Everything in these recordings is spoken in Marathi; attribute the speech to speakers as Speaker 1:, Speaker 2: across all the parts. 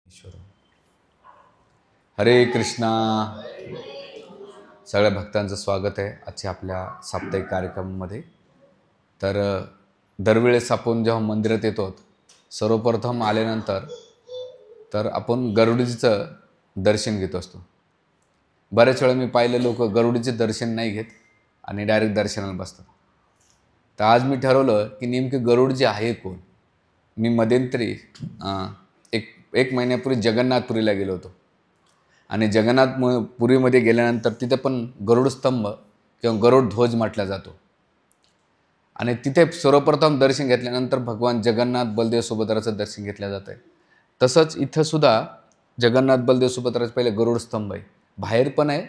Speaker 1: ईश्वर हरे कृष्णा. सगळ्या भक्तांचं स्वागत आहे आजच्या आपल्या साप्ताहिक कार्यक्रमामध्ये. तर दरवेळेस आपण जेव्हा मंदिरात येतो सर्वप्रथम आल्यानंतर तर आपण गरुडजीचं दर्शन घेत असतो. बऱ्याच वेळा मी पाहिलं लोक गरुडीचे दर्शन नाही घेत आणि डायरेक्ट दर्शनाला बसतात. तर आज मी ठरवलं की नेमके गरुडजी आहे कोण. मी मध्यंतरी एक महिन्यापूर्वी जगन्नाथपुरीला गेलो होतो आणि जगन्नाथपुरीमध्ये गेल्यानंतर तिथे पण गरुड स्तंभ किंवा गरुड ध्वज म्हटला जातो आणि तिथे सर्वप्रथम दर्शन घेतल्यानंतर भगवान जगन्नाथ बलदेव सुभद्राचं दर्शन घेतलं जातं आहे. तसंच इथं सुद्धा जगन्नाथ बलदेव सुभद्राचं पहिले गरुड स्तंभ आहे, बाहेर पण आहे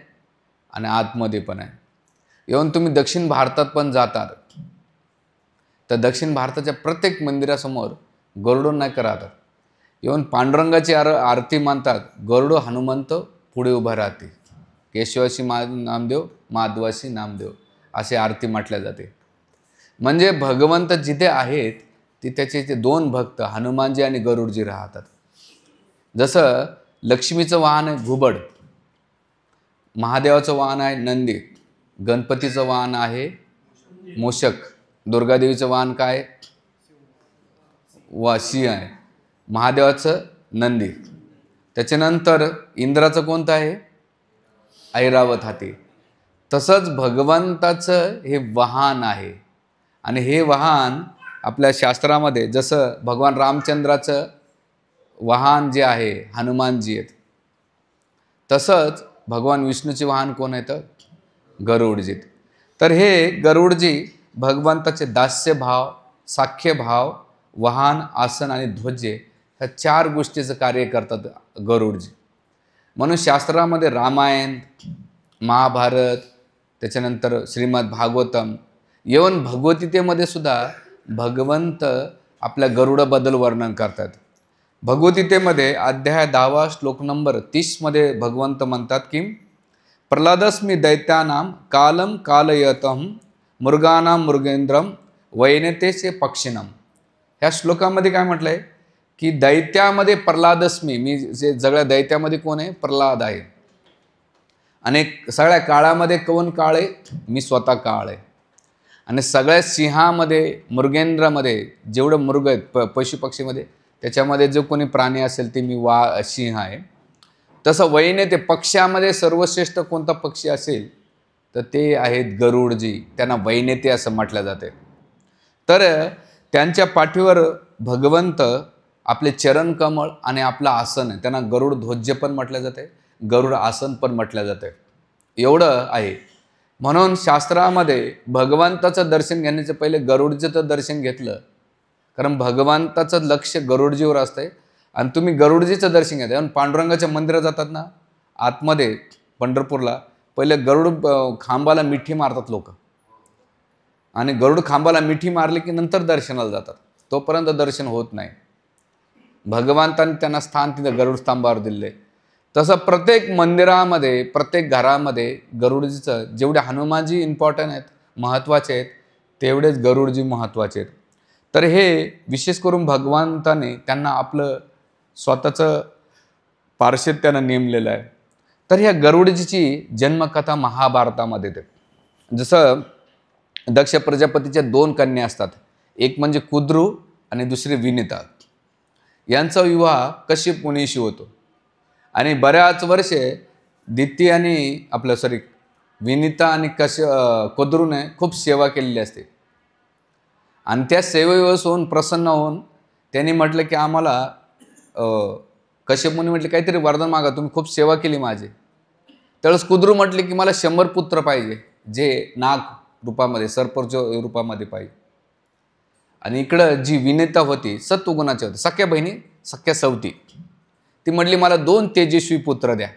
Speaker 1: आणि आतमध्ये पण आहे. येऊन तुम्ही दक्षिण भारतात पण जातात तर दक्षिण भारताच्या प्रत्येक मंदिरासमोर गरुडनायक राहतात. येऊन पांडुरंगाची आरती मानतात. गरुड हनुमंत पुढे उभा राहते. केशवाशी नामदेव, माधवाशी नामदेव असे आरती म्हटल्या जाते. म्हणजे भगवंत जिथे आहेत ती त्याचे ते दोन भक्त हनुमानजी आणि गरुडजी राहतात. जसं लक्ष्मीचं वाहन आहे घुबड, महादेवाचं वाहन आहे नंदी, गणपतीचं वाहन आहे मूषक, दुर्गादेवीचं वाहन काय सिंह आहे, महादेवाचं नंदी. त्याच्यानंतर इंद्राचं कोणतं आहे ऐरावत हाती. तसंच भगवंताचं हे वाहन आहे आणि हे वाहन आपल्या शास्त्रामध्ये जसं भगवान रामचंद्राचं वाहन जे आहे हनुमानजी आहेत, तसंच भगवान विष्णूचे वाहन कोण आहेत गरुडजी. तर हे गरुडजी भगवंताचे दास्यभाव, साख्यभाव, वाहन, आसन आणि ध्वजे ह्या चार गोष्टीचं कार्य करतात गरुडजी. म्हणून शास्त्रामध्ये रामायण, महाभारत, त्याच्यानंतर श्रीमद भागवतम, येऊन भगवद्गीतेमध्ये सुद्धा भगवंत आपल्या गरुडाबद्दल वर्णन करतात. भगवद्गीतेमध्ये अध्याय 10 श्लोक नंबर 30 मध्ये भगवंत म्हणतात की प्रल्हादस्मी दैत्यानां कालम कालयतम मृगानां मृगेंद्रम वैनतेचे पक्षिणम. ह्या श्लोकामध्ये काय म्हटलं आहे की दैत्यामध्ये प्रल्हादस्मी, मी जे सगळ्या दैत्यामध्ये कोण आहे प्रल्हाद आहे. आणि सगळ्या काळामध्ये कोण काळ आहे मी स्वतः काळ आहे. आणि सगळ्या सिंहामध्ये मृगेंद्रामध्ये जेवढं मृग आहेत पशुपक्षीमध्ये त्याच्यामध्ये जो कोणी प्राणी असेल ते मी सिंह आहे. तसं वैनेते पक्ष्यामध्ये सर्वश्रेष्ठ कोणता पक्षी असेल तर ते आहेत गरुडजी, त्यांना वैनेते असं म्हटलं जाते. तर त्यांच्या पाठीवर भगवंत आपले चरण कमळ आणि आपलं आसन आहे, त्यांना गरुड ध्वज पण म्हटलं जाते, गरुड आसन पण म्हटलं जाते. एवढं आहे. म्हणून शास्त्रामध्ये भगवंताचं दर्शन घेण्याचं पहिले गरुडजीचं दर्शन घेतलं, कारण भगवंताचं लक्ष गरुडजीवर असतंय आणि तुम्ही गरुडजीचं दर्शन घ्या. आणि पांडुरंगाच्या मंदिरात जातात ना आतमध्ये पंढरपूरला, पहिले गरुड खांबाला मिठी मारतात लोक आणि गरुड खांबाला मिठी मारली की नंतर दर्शनाला जातात. तोपर्यंत दर्शन होत नाही. भगवंतांनी त्यांना स्थान तिथं गरुड स्तंभावर दिले. तसं प्रत्येक मंदिरामध्ये, प्रत्येक घरामध्ये गरुडजीचं, जेवढे हनुमानजी इम्पॉर्टंट आहेत, महत्त्वाचे आहेत, तेवढेच गरुडजी महत्त्वाचे आहेत. तर हे विशेष करून भगवंताने त्यांना आपलं स्वतःचं पार्षद त्यांना नेमलेलं आहे. तर ह्या गरुडजीची जन्मकथा महाभारतामध्ये येते. जसं दक्ष प्रजापतीच्या 2 कन्या असतात, एक म्हणजे कुद्रू आणि दुसरी विनिता. यांचा विवाह कश्यप मुनीशी होतो आणि बऱ्याच वर्षे दिती आणि विनिता आणि कुद्रूने खूप सेवा केलेली असते. आणि त्या सेवेवश होऊन प्रसन्न होऊन त्यांनी म्हटलं की आम्हाला कश्यप मुनी म्हटले काहीतरी वरदान मागा, तुम्ही खूप सेवा केली माझी. त्यावेळेस कुद्रू म्हटले की मला 100 पुत्र पाहिजे, जे नाग रूपामध्ये, सर्पच्या रूपामध्ये पाहिजे. आणि इकडं जी विनिता होती सत्वगुणाची होती, सख्या बहिणी, सख्या सवती, ती म्हटली मला 2 तेजस्वी पुत्र द्या.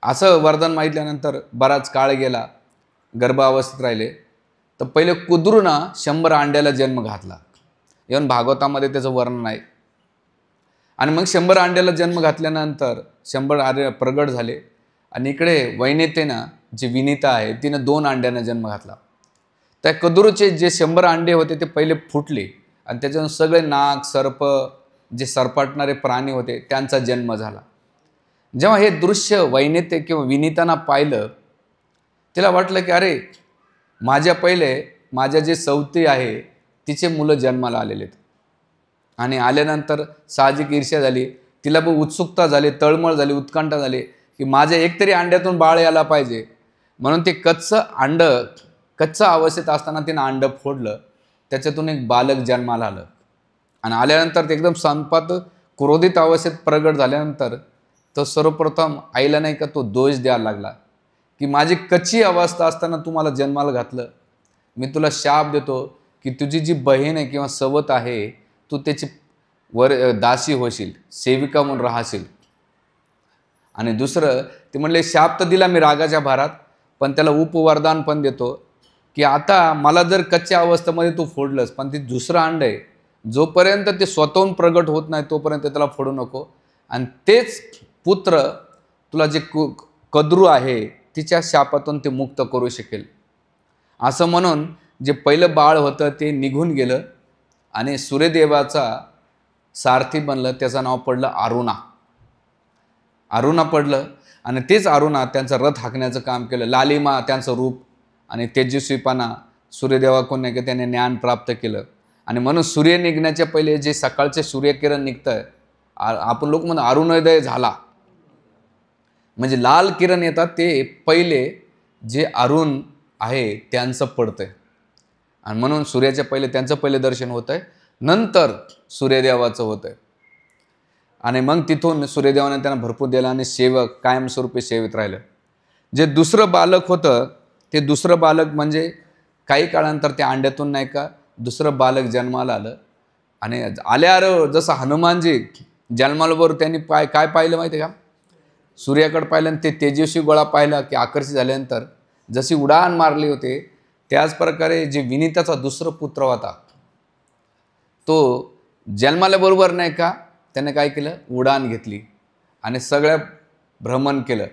Speaker 1: असं वरदान मागितल्यानंतर बराच काळ गेला, गर्भावस्थेत राहिले. तर पहिले कुद्रूना 100 अंड्याला जन्म घातला. येऊन भागवतामध्ये त्याचं वर्णन आहे. आणि मग 100 अंड्याला जन्म घातल्यानंतर 100 आर्य प्रगट झाले. आणि इकडे वैनेतेनं, जी विनिता आहे, तिनं 2 अंड्यांना जन्म घातला. त्या कुद्रूचे जे 100 अंडे होते ते पहिले फुटले आणि त्याच्यातून सगळे नाग, सर्प, जे सरपटणारे प्राणी होते त्यांचा जन्म झाला. जेव्हा हे दृश्य वैनेते किंवा विनीताना पाहिलं, तिला वाटलं की अरे माझ्या जे सवती आहे तिचे मुलं जन्माला आलेले आहेत. आणि आल्यानंतर साहजिक ईर्ष्या झाली, तिला पण उत्सुकता झाली, तळमळ झाली, उत्कंठा झाली की माझ्या एकतरी अंड्यातून बाळ यायला पाहिजे. म्हणून ते कच्चं अवस्थेत असताना तिनं अंड फोडलं, त्याच्यातून एक बालक जन्माला आलं. आणि आल्यानंतर ते एकदम संपात क्रोधित अवस्थेत प्रगट झाल्यानंतर तो सर्वप्रथम आईला नाही का तो दोष द्यायला लागला की माझी कच्ची अवस्था असताना तू मला जन्माला घातलं, मी तुला शाप देतो की तुझी जी बहीण आहे किंवा सवत आहे तू त्याची दासी होशील, सेविका म्हणून राहशील. आणि दुसरं ते म्हणले शाप तर दिला मी रागाच्या भारात, पण त्याला उपवरदान पण देतो की आता मला जर कच्च्या अवस्थेमध्ये तू फोडलंस, पण ते दुसरं अंड आहे, जोपर्यंत ते स्वतःहून प्रगट होत नाही तोपर्यंत त्याला फोडू नको. आणि तेच पुत्र तुला जे कद्रू आहे तिच्या शापातून ते मुक्त करू शकेल. असं म्हणून जे पहिलं बाळ होतं ते निघून गेलं आणि सूर्यदेवाचा सारथी बनलं. त्याचं नाव पडलं अरुणा पडलं. आणि तेच अरुणा त्यांचा रथ हाकण्याचं काम केलं. लालिमा त्यांचं रूप आणि तेजस्वीपणा सूर्यदेवाकडून नाही का त्याने ज्ञान प्राप्त केलं. आणि म्हणून सूर्य निघण्याच्या पहिले जे सकाळचे सूर्यकिरण निघतं, आपण लोक म्हणून अरुणोदय झाला, म्हणजे लाल किरण येतात ते पहिले जे अरुण आहे त्यांचं पडतंय. आणि म्हणून सूर्याच्या पहिले त्यांचं पहिले दर्शन होतंय, नंतर सूर्यदेवाचं होतंय. आणि मग तिथून सूर्यदेवाने त्यांना भरपूर दिला आणि सेवक कायमस्वरूपी सेवित राहिलं. जे दुसरं बालक होतं ते दुसरं बालक म्हणजे काही काळानंतर त्या अंड्यातून नाही का दुसरं बालक जन्माला आलं. आणि आल्यावर जसं हनुमानजी जन्माबरोबर त्यांनी काय पाहिलं माहिती आहे का, सूर्याकडे पाहिलं आणि ते तेजस्वी गोळा पाहिला की आकर्षित झाल्यानंतर जशी उडान मारली होते, त्याच प्रकारे जे विनीताचा दुसरा पुत्र होता तो जन्माल्याबरोबर नाही का त्याने काय केलं, उडान घेतली आणि सगळं भ्रमण केलं.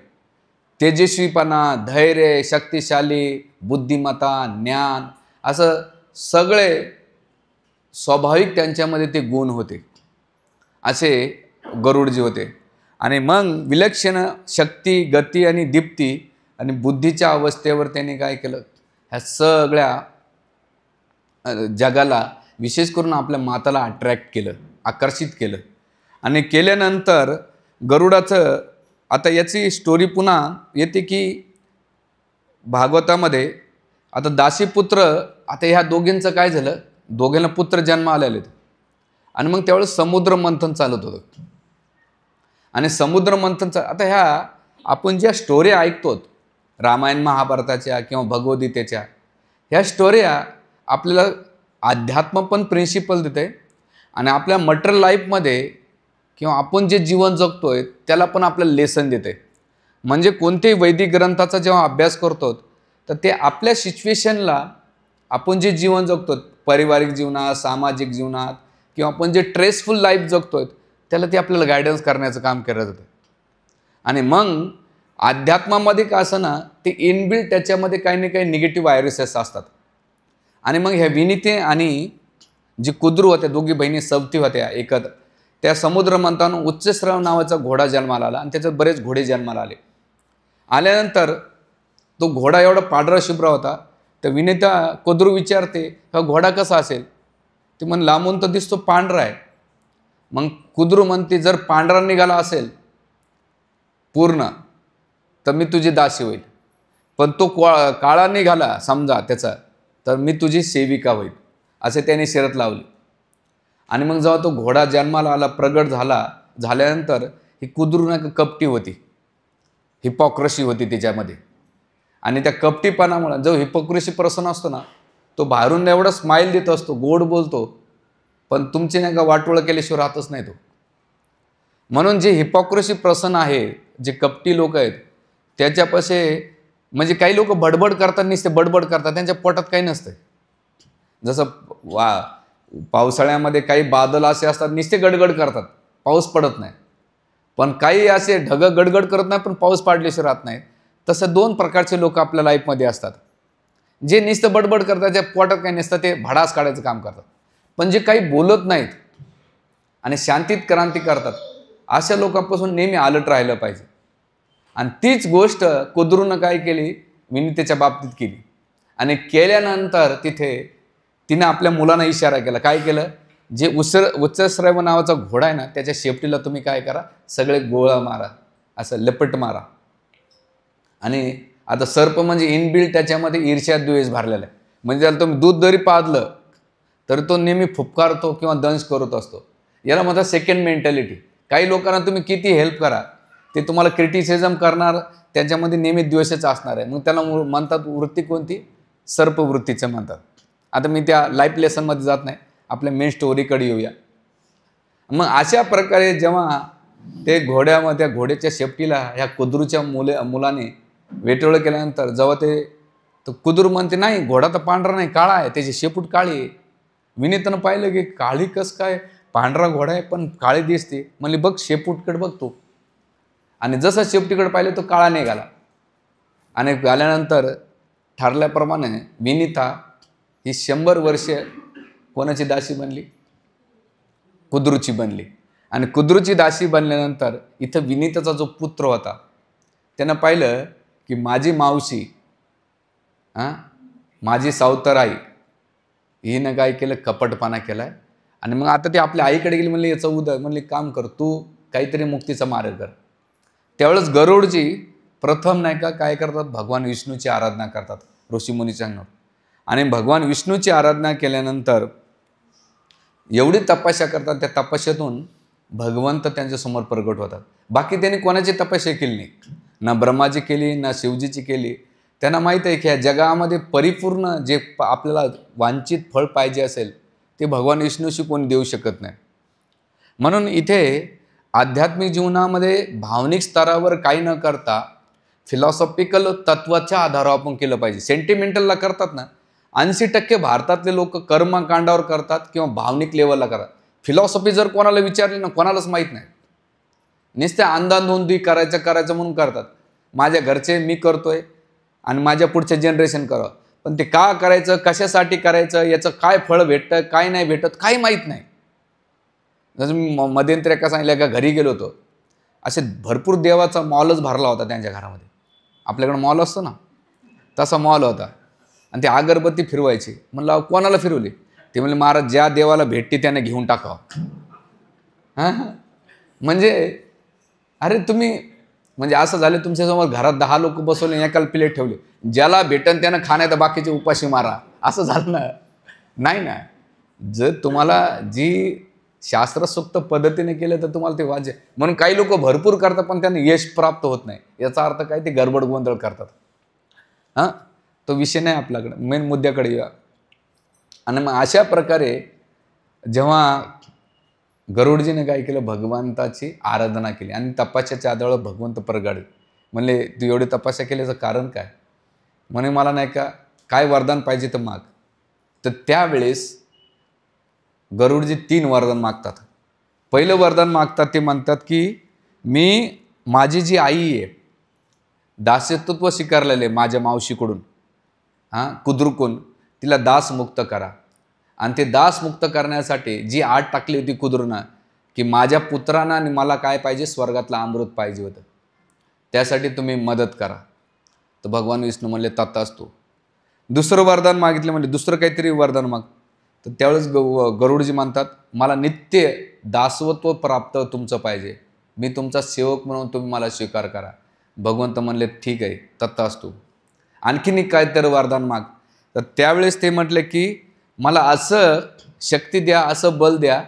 Speaker 1: तेजस्वीपणा, धैर्य, शक्तिशाली, बुद्धिमत्ता, ज्ञान, असं सगळे स्वाभाविक त्यांच्यामध्ये ते गुण होते, असे गरुडजी होते. आणि मग विलक्षण शक्ती, गती आणि दीप्ती आणि बुद्धीच्या अवस्थेवर त्यांनी काय केलं, ह्या सगळ्या जगाला विशेष करून आपल्या माताला अट्रॅक्ट केलं, आकर्षित केलं. आणि केल्यानंतर गरुडाचं आता याची स्टोरी पुन्हा येते की भागवतामध्ये आता दासीपुत्र, आता ह्या दोघींचं काय झालं, दोघांना पुत्र जन्म आलेले आणि मग त्यावेळेस समुद्र मंथन चालत होतं. आणि समुद्र मंथनचा आता ह्या आपण ज्या स्टोरी ऐकतो रामायण महाभारताच्या किंवा भगवद्गीतेच्या, ह्या स्टोऱ्या आपल्याला अध्यात्म पण प्रिन्सिपल देते आणि आपल्या मटेरियल लाईफमध्ये किंवा आपण जे जीवन जगतोय त्याला पण आपल्याला लेसन देते. म्हणजे कोणत्याही वैदिक ग्रंथाचा जेव्हा अभ्यास करतो तर ते आपल्या सिच्युएशनला आपण जे जीवन जगतो, पारिवारिक जीवनात, सामाजिक जीवनात किंवा आपण जे स्ट्रेसफुल लाईफ जगतोय त्याला ते आपल्याला गायडन्स करण्याचं काम करत होतं. आणि मग अध्यात्मामध्ये का असं ना, ते इनबिल्ट त्याच्यामध्ये काही ना काही निगेटिव्ह व्हायरसेस असतात. आणि मग ह्या विनीते आणि जी कुद्रू होत्या, दोघी बहिणी सवती होत्या एकत्र, त्या समुद्र मंथन उच्चश्रव नावाचा घोडा जन्माला आला आणि त्याच्यात बरेच घोडे जन्माला आले. आल्यानंतर तो घोडा एवढा पांढरा शुभ्र होता, तर विनीता कुद्रू विचारते हा घोडा कसा असेल, ते म्हण लांबून तर दिसतो पांढरा आहे. मग कुद्रू म्हणते जर पांढरा निघाला असेल पूर्ण तर मी तुझी दासी होईल, पण तो काळा निघाला समजा त्याचा तर मी तुझी सेविका होईल, असे त्याने शर्त लावली. आणि मग जेव्हा तो घोडा जन्माला आला, प्रगट झाल्यानंतर ही कुद्रू नाही कपटी होती, हिपोक्रसी होती तिच्यामध्ये. आणि त्या कपटीपणामुळे जो हिपोक्रसी पर्सन असतो ना, तो बाहेरून एवढा स्माईल देत असतो, गोड बोलतो, पण तुमची नाही का वाटोळं केल्याशिवाय राहतच नाही तो. म्हणून जे हिपोक्रसी पर्सन आहे, जे कपटी लोक आहेत, त्याच्यापाशी म्हणजे काही लोक बडबड करतात, नुसते बडबड करतात, त्यांच्या पोटात काही नसतं. जसं पावसाळ्यामध्ये काही बादल असे असतात, नुसते गडगड करतात, पाऊस पडत नाही. पण काही असे ढगं गडगड करत नाही पण पाऊस पाडल्याशिवाय राहत नाही. तसं दोन प्रकारचे लोक आपल्या लाईफमध्ये असतात. जे नुसतं बडबड करतात, ज्या पोटात काही नसतं, ते भडास काढायचं काम करतात. पण जे काही बोलत नाहीत आणि शांतीत क्रांती करतात, अशा लोकांपासून नेहमी अलर्ट राहिलं पाहिजे. आणि तीच गोष्ट कुद्रूनं काय केली, विनितेच्या बाबतीत केली. आणि केल्यानंतर तिनं आपल्या मुलांना इशारा केला. काय केलं, जे उच्चश्रव नावाचा घोडा आहे ना, त्याच्या शेपटीला तुम्ही काय करा, सगळे गोळा मारा, असं लपट मारा. आणि आता सर्प म्हणजे इनबिल्ट त्याच्यामध्ये ईर्ष्या द्वेष भरलेला आहे. म्हणजे त्याला तुम्ही दूध जरी पाजलं तर तो नेहमी फुफकारतो किंवा दंश करत असतो. याला म्हणतात सेकंड मेंटॅलिटी. काही लोकांना तुम्ही किती हेल्प करा, ते तुम्हाला क्रिटिसिझम करणार, त्याच्यामध्ये नेहमी द्वेषच असणार आहे. मग त्याला म्हणतात वृत्ती कोणती, सर्पवृत्तीचं म्हणतात. आता मी त्या लाईफ लेसनमध्ये जात नाही, आपल्या मेन स्टोरीकडे येऊया. मग अशा प्रकारे जेव्हा ते त्या घोड्याच्या शेपटीला ह्या कुद्रूच्या मुलाने वेटोळं केल्यानंतर जेव्हा तो कुद्रू म्हणते, नाही घोडा तर पांढरा नाही, काळा आहे, त्याची शेपूट काळी आहे. विनीतनं पाहिलं की काळी कस काय, पांढरा घोडा आहे पण काळी दिसते. म्हणली बघ शेपूटकडे बघतो. आणि जसं शेपटीकडे पाहिलं तो काळा निघाला. आणि आल्यानंतर ठरल्याप्रमाणे विनीता ही 100 वर्षे कोणाची दासी बनली, कुद्रूची बनली. आणि कुद्रूची दासी बनल्यानंतर इथं विनीताचा जो पुत्र होता त्यानं पाहिलं की माझी मावशी, माझी सावतराई हिनं काय केलं, कपटपणा केलाय. आणि मग आता ते आपल्या आईकडे गेली. म्हणले याचं म्हणले काम कर, तू काहीतरी मुक्तीचा मार्ग कर. त्यावेळेस गरुडजी प्रथम नाही का काय करतात, भगवान विष्णूची आराधना करतात ऋषीमुनीच्या अंगावर. आणि भगवान विष्णूची आराधना केल्यानंतर एवढी तपस्या करतात, त्या तपस्यातून भगवंत त्यांच्यासमोर प्रगट होतात. बाकी त्यांनी कोणाची तपस्या केली नाही, ना ब्रह्माची केली ना शिवजीची केली. त्यांना माहीत आहे की या जगामध्ये परिपूर्ण जे आपल्याला वांछित फळ पाहिजे असेल ते भगवान विष्णूशी कोणी देऊ शकत नाही. म्हणून इथे आध्यात्मिक जीवनामध्ये भावनिक स्तरावर काही न करता फिलॉसॉफिकल तत्वाच्या आधारावर आपण केलं पाहिजे. सेंटिमेंटलला करतात ना, 80% भारतातले लोक कर्मकांडावर करतात किंवा भावनिक लेवलला करतात. फिलॉसॉफी जर कोणाला विचारली ना, कोणालाच माहीत नाही. नुसत्या अंधाधुंदी करायचं म्हणून करतात. माझ्या घरचे मी करतोय आणि माझ्या पुढच्या जनरेशन करावं, पण ते का करायचं, कशासाठी करायचं, याचं काय फळ भेटतं काय नाही भेटत काही माहीत नाही. जसं मी मध्यंतरी एका सांगितलं का घरी गेलो होतो, असे भरपूर देवाचा मॉलच भरला होता त्यांच्या घरामध्ये. आपल्याकडं मॉल असतो ना, तसा मॉल होता. आणि ते अगरबत्ती फिरवायची. म्हणलं कोणाला फिरवली, ते म्हणले महाराज ज्या देवाला भेटते त्याने घेऊन टाकावं. म्हणजे अरे तुम्ही म्हणजे असं झालं, तुमच्यासमोर घरात 10 लोक बसवले, एकाला प्लेट ठेवली, ज्याला भेटन त्यानं खाण्यात बाकीचे उपाशी मारा, असं झालं ना, नाही ना. जर तुम्हाला जी शास्त्रसुक्त पद्धतीने केलं तर तुम्हाला ते वाजे. म्हणून काही लोक भरपूर करतात पण त्यांना यश प्राप्त होत नाही. याचा अर्थ काय, ते गडबड गोंधळ करतात. तो विषय नाही आपल्याकडे, मेन मुद्द्याकडे या. आणि मग अशा प्रकारे जेव्हा गरुडजीने काय केलं, भगवंताची आराधना केली आणि तपस्याच्या आधारावर भगवंत प्रगट. म्हणले तू एवढी तपस्या केल्याचं कारण काय, म्हणे मला नाही का काय वरदान पाहिजे तर माग. तर त्यावेळेस गरुडजी 3 वरदान मागतात. पहिलं वरदान मागतात ते म्हणतात की माझी जी आई आहे, दासत्व स्वीकारलेले माझ्या मावशीकडून, कुद्रूकडून, तिला दासमुक्त करा. आणि ते दासमुक्त करण्यासाठी जी आट टाकली होती कुद्रूनं की माझ्या पुत्रांना आणि मला काय पाहिजे, स्वर्गातलं अमृत पाहिजे होतं, त्यासाठी तुम्ही मदत करा. तर भगवान विष्णू म्हणले तथास्तु. दुसरं वरदान मागितलं, म्हणजे दुसरं काहीतरी वरदान माग. तर त्यावेळेस गरुडजी म्हणतात मला नित्य दासत्व प्राप्त तुमचं पाहिजे, मी तुमचा सेवक म्हणून तुम्ही मला स्वीकार करा. भगवंत म्हणले ठीक आहे तथास्तु. आणखीन एक काहीतरी वरदान माग. तर त्यावेळेस ते म्हटले की मला असं शक्ती द्या, असं बल द्या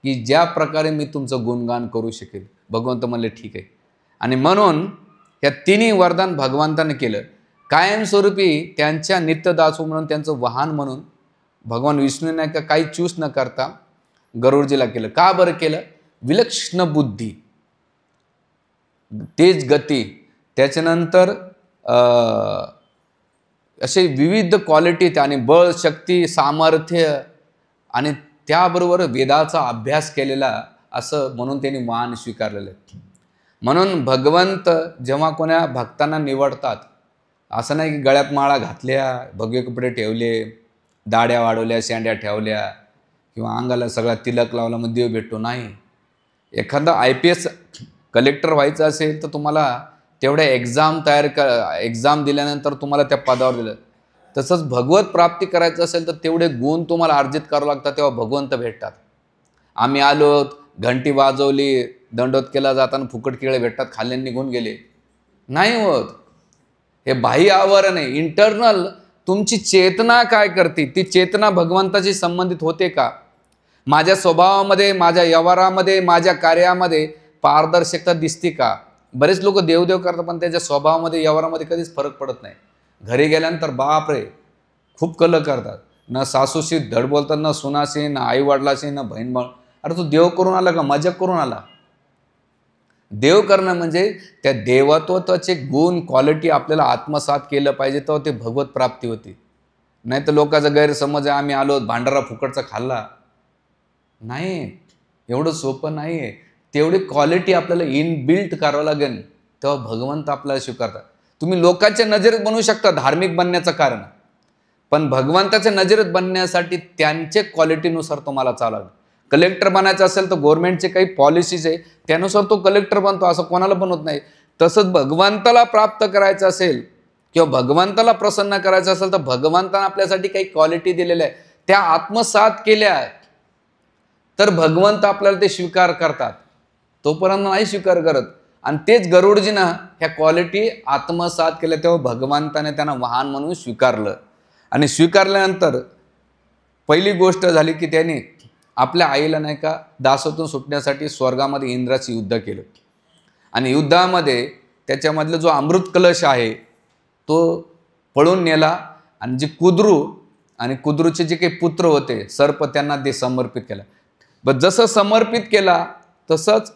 Speaker 1: की ज्या प्रकारे मी तुमचं गुणगान करू शकेल. भगवंत म्हणले ठीक आहे. आणि म्हणून या 3 वरदान भगवंताने केलं. कायमस्वरूपी त्यांच्या नित्यदासो म्हणून, त्यांचं वाहन म्हणून भगवान विष्णूने काही चूज न करता गरुडजीला केलं. का बरं केलं, विलक्षण बुद्धी, तेज गती, त्याच्यानंतर असे विविध क्वालिटी आणि बळ, शक्ती, सामर्थ्य आणि त्याबरोबर वेदाचा अभ्यास केलेला, असं म्हणून त्यांनी मान स्वीकारलेलं आहे. म्हणून भगवंत जेव्हा कोणा भक्तांना निवडतात, असं नाही की गळ्यात माळा घातल्या, भगवे कपडे ठेवले, दाढ्या वाढवल्या, शेंड्या ठेवल्या किंवा अंगाला सगळा तिलक लावला मग देव भेटतो, नाही. एखादा IPS कलेक्टर व्हायचं असेल तर तुम्हाला तेवढ्या एक्झाम दिल्यानंतर तुम्हाला त्या पदावर दिलं. तसंच भगवत प्राप्ती करायचं असेल तर तेवढे गुण तुम्हाला अर्जित करावं लागतात, तेव्हा भगवंत भेटतात. आम्ही आलो, घंटी वाजवली, दंडोत केला, जाताना फुकट केळे भेटतात, खाल्ले निघून गेले, नाही होत. हे बाह्य आवरण आहे. इंटरनल तुमची चेतना काय करते, ती चेतना भगवंताशी संबंधित होते का? माझ्या स्वभावामध्ये, माझ्या व्यवहारामध्ये, माझ्या कार्यामध्ये पारदर्शकता दिसते का? बरेच लोक देवदेव करतात पण त्याच्या स्वभावामध्ये, व्यवहारामध्ये कधीच फरक पडत नाही. घरी गेल्यानंतर बापरे खूप कल करतात, न सासूशी धड बोलतात, न सुनाशी, न आई वडिलाशी, न बहीण भाऊ. अरे तू देव करून आला का मजा करून आला? देव करणं म्हणजे त्या देवत्वाचे गुण, क्वालिटी आपल्याला आत्मसात केलं पाहिजे, तेव्हा ते भगवत प्राप्ती होती. नाही तर लोकांचा गैरसमज आहे, आम्ही आलो भांडारा फुकटचा खाल्ला. नाही, एवढं सोपं नाही आहे. तेवढी क्वालिटी आपल्याला इनबिल्ट करावं लागेल, तेव्हा भगवंत आपल्याला स्वीकारतात. तुम्ही लोकांच्या नजरेत बनवू शकता धार्मिक बनण्याचं कारण, पण भगवंताच्या नजरेत बनण्यासाठी त्यांच्या क्वालिटीनुसार तुम्हाला चालावं. कलेक्टर बनायचं असेल तर गव्हर्नमेंटचे काही पॉलिसीज आहे त्यानुसार तो कलेक्टर बनतो, असं कोणाला बनवत नाही. तसंच भगवंताला प्राप्त करायचं असेल किंवा भगवंताला प्रसन्न करायचं असेल तर भगवंताने आपल्यासाठी काही क्वालिटी दिलेल्या आहे, त्या आत्मसात केल्या तर भगवंत आपल्याला ते स्वीकार करतात, तोपर्यंत नाही स्वीकार करत. आणि तेच गरुडजीनं ह्या क्वालिटी आत्मसात केल्या, तेव्हा भगवंताने त्यांना वाहन म्हणून स्वीकारलं. आणि स्वीकारल्यानंतर पहिली गोष्ट झाली की त्यांनी आपल्या आईला नाही का दासातून सुटण्यासाठी स्वर्गामध्ये इंद्राची युद्ध केलं. आणि युद्धामध्ये त्याच्यामधलं जो अमृत कलश आहे तो पळून नेला. आणि जे कुद्रूचे जे काही पुत्र होते सर्प, त्यांना ते समर्पित केलं. बस जसं समर्पित केला तसंच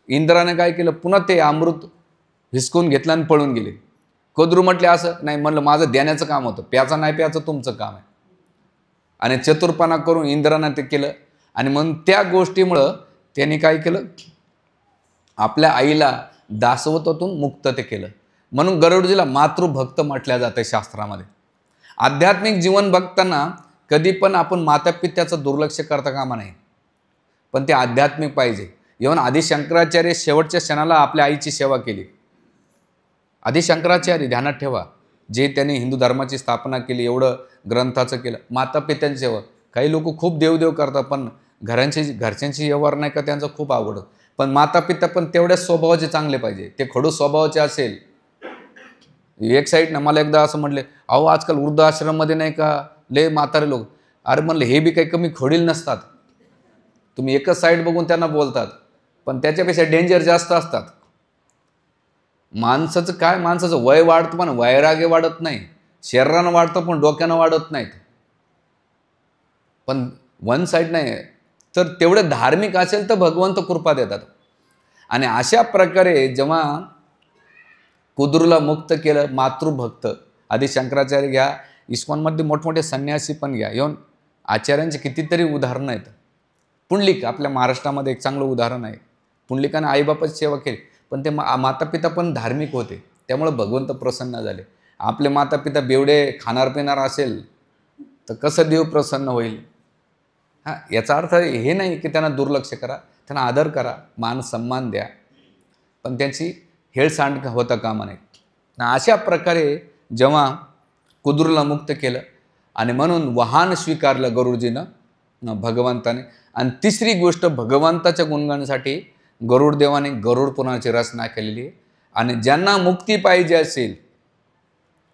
Speaker 1: इंद्राने काय केलं, पुन्हा ते अमृत हिसकून घेतलं आणि पळून गेले. कुद्रू म्हटले असं नाही, म्हणलं माझं देण्याचं काम होतं, प्याचं नाही प्याचं तुमचं काम आहे. आणि चतुरपणा करून इंद्राने ते केलं. आणि म्हणून त्या गोष्टीमुळं त्यांनी काय केलं, आपल्या आईला दासवतातून मुक्त ते केलं. म्हणून गरुडजीला मातृभक्त म्हटल्या जातं शास्त्रामध्ये. आध्यात्मिक जीवन बघताना कधी पण आपण मातापित्याचं दुर्लक्ष करता कामा नाही, पण ते आध्यात्मिक पाहिजे. इव्हन आदि शंकराचार्य शेवटच्या क्षणाला आपल्या आईची सेवा केली. आदि शंकराचार्य ध्यानात ठेवा, जे त्यांनी हिंदू धर्माची स्थापना केली, एवढं ग्रंथाचं केलं, मातापित्यांची सेवा. काही लोक खूप देवदेव करतात पण घरच्यांची व्यवहार नाही का त्यांचं खूप आवडत. पण मातापिता पण तेवढ्याच स्वभावाचे चांगले पाहिजे. ते खडूस स्वभावाचे असेल, एक साईडनं मला एकदा असं म्हटले, अहो आजकाल वृद्धाश्रममध्ये नाही का लय म्हातारे लोक. अरे म्हणलं हे बी काही कमी खोडील नसतात, तुम्ही एकच साईड बघून त्यांना बोलतात, पण त्याच्यापेक्षा डेंजर जास्त असतात. माणसाचं काय, माणसाचं वय वाढतं पण वैराग्य वाढत नाही, शरीरानं वाढतं पण डोक्यानं वाढत नाहीत. पण वन साईड नाही. तर तेवढं धार्मिक असेल तर भगवंत कृपा देतात. आणि अशा प्रकारे जेव्हा कुद्रूला मुक्त केलं, मातृभक्त, आदि शंकराचार्य घ्या, इस्कॉनमध्ये मोठमोठे संन्यासी पण घ्या, येऊन आचार्यांचे कितीतरी उदाहरणं आहेत. पुंडलिक आपल्या महाराष्ट्रामध्ये एक चांगलं उदाहरण आहे. पुंडलिकाने आईबापाची सेवा केली, पण ते मातापिता पण धार्मिक होते, त्यामुळे भगवंत प्रसन्न झाले. आपले मातापिता बेवडे खाणार पिणार असेल तर कसं देव प्रसन्न होईल? हां, याचा अर्थ हे नाही की त्यांना दुर्लक्ष करा, त्यांना आदर करा, मान सन्मान द्या, पण त्यांची हेळसांड होता कामा नये. अशा प्रकारे जेव्हा कुद्रूला मुक्त केलं आणि म्हणून वाहन स्वीकारलं गरुडजीनं भगवंताने. आणि तिसरी गोष्ट, भगवंताच्या गुणगानासाठी गरुडदेवाने गरुड पुराणाची रचना केलेली आहे. आणि ज्यांना मुक्ती पाहिजे असेल,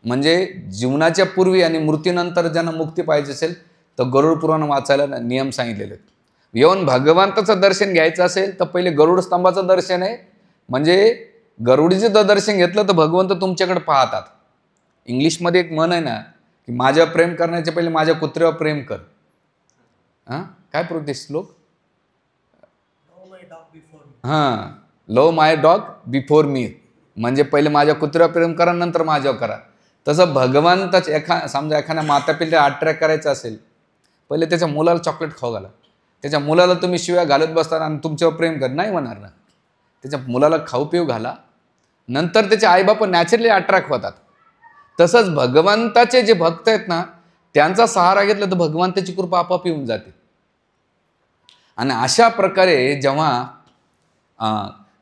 Speaker 1: म्हणजे जीवनाच्या पूर्वी आणि मृत्यूनंतर ज्यांना मुक्ती पाहिजे असेल तर गरुड पुराण वाचायला नियम सांगितलेले आहेत. येऊन भगवंताचं दर्शन घ्यायचं असेल तर पहिले गरुड स्तंभाचं दर्शन आहे, म्हणजे गरुडीचं दर्शन घेतलं तर भगवंत तुमच्याकडे पाहतात. इंग्लिशमध्ये एक म्हण आहे ना की माझ्या प्रेम करण्याच्या पहिले माझ्या कुत्र्यावर प्रेम कर. काय प्रति श्लोक? लव माय डॉग बिफोर मी, म्हणजे पहिले माझ्या कुत्र्यावर प्रेम करा, नंतर माझ्यावर करा. तसं भगवंताच समजा एखाद्या मातापित्याला अट्रॅक्ट करायचं असेल, पहिले त्याच्या मुलाला चॉकलेट खाऊ घाला. त्याच्या मुलाला तुम्ही शिव्या घालत बसता आणि तुमच्यावर प्रेम कर, नाही म्हणणार ना. त्याच्या मुलाला खाऊ पिऊ घाला, नंतर त्याचे आईबाप नॅचरली अट्रॅक्ट होतात. तसंच भगवंताचे जे भक्त आहेत ना, त्यांचा सहारा घेतला तर भगवंताची कृपा आपोआप येऊन जाते. आणि अशा प्रकारे जेव्हा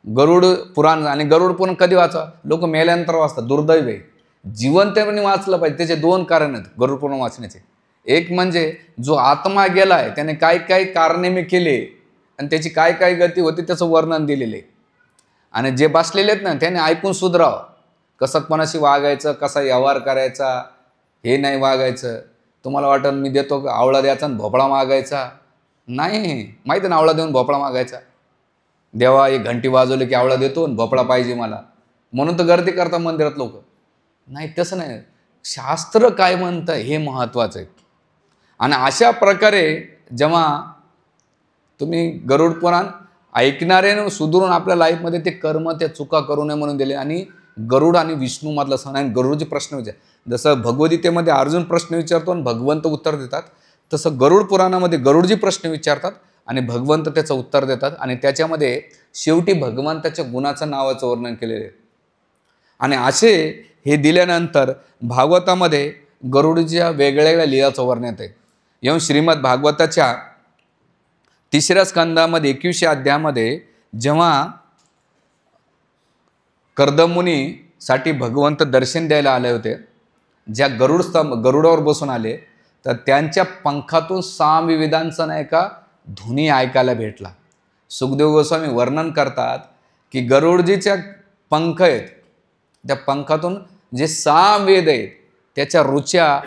Speaker 1: गरुड पुराण. आणि गरुड पुराण कधी वाचा? लोक मेल्यानंतर वाचतात, दुर्दैव आहे. जिवंतपणे वाचलं पाहिजे. त्याचे दोन कारण आहेत गरुड पुराण वाचण्याचे. एक म्हणजे जो आत्मा गेलाय त्याने काय काय कारनामे केले आणि त्याची काय काय गती होती त्याचं वर्णन दिलेलं आहे. आणि जे बसलेले आहेत ना त्याने ऐकून सुधरावं, कसं कोणाशी वागायचं, कसा व्यवहार करायचा, हे नाही वागायचं. तुम्हाला वाटतं मी देतो आवळा द्यायचा आणि भोपळा मागायचा? नाही, माहिती ना आवळा देऊन भोपळा मागायचा. देवा एक घंटी वाजवली की आवळा देतो आणि भोपळा पाहिजे मला, म्हणून तर गर्दी करता मंदिरात लोक. नाही, तसं नाही. शास्त्र काय म्हणतं हे महत्त्वाचं आहे. आणि अशा प्रकारे जेव्हा तुम्ही गरुड पुराण ऐकणारे सुधरून आपल्या लाईफमध्ये ते कर्म, त्या चुका करू नये म्हणून दिले. आणि गरुड आणि विष्णू मधला सण आहे. गरुडचे प्रश्न विचार, जसं भगवद्गीतेमध्ये अर्जुन प्रश्न विचारतो आणि भगवंत उत्तर देतात, तसं गरुड पुराणामध्ये गरुडजी प्रश्न विचारतात आणि भगवंत त्याचं उत्तर देतात. आणि त्याच्यामध्ये शेवटी भगवंताच्या गुणाचं नावाचं वर्णन केलेलं आहे. आणि असे हे दिल्यानंतर भागवतामध्ये गरुडच्या वेगवेगळ्या लीलाचं वर्णन आहे. येऊन श्रीमद भागवताच्या 3ऱ्या स्कंदामध्ये 21व्या अध्यायामध्ये जेव्हा कर्दमुनीसाठी भगवंत दर्शन द्यायला आले होते, ज्या गरुडावर बसून आले, तर त्यांच्या पंखातून सामवेदांचा नाही का ध्वनी ऐकायला भेटला. सुखदेव गोस्वामी वर्णन करतात की गरुडजीच्या पंख आहेत, त्या पंखातून जे सामवेद आहेत त्याच्या रुच्या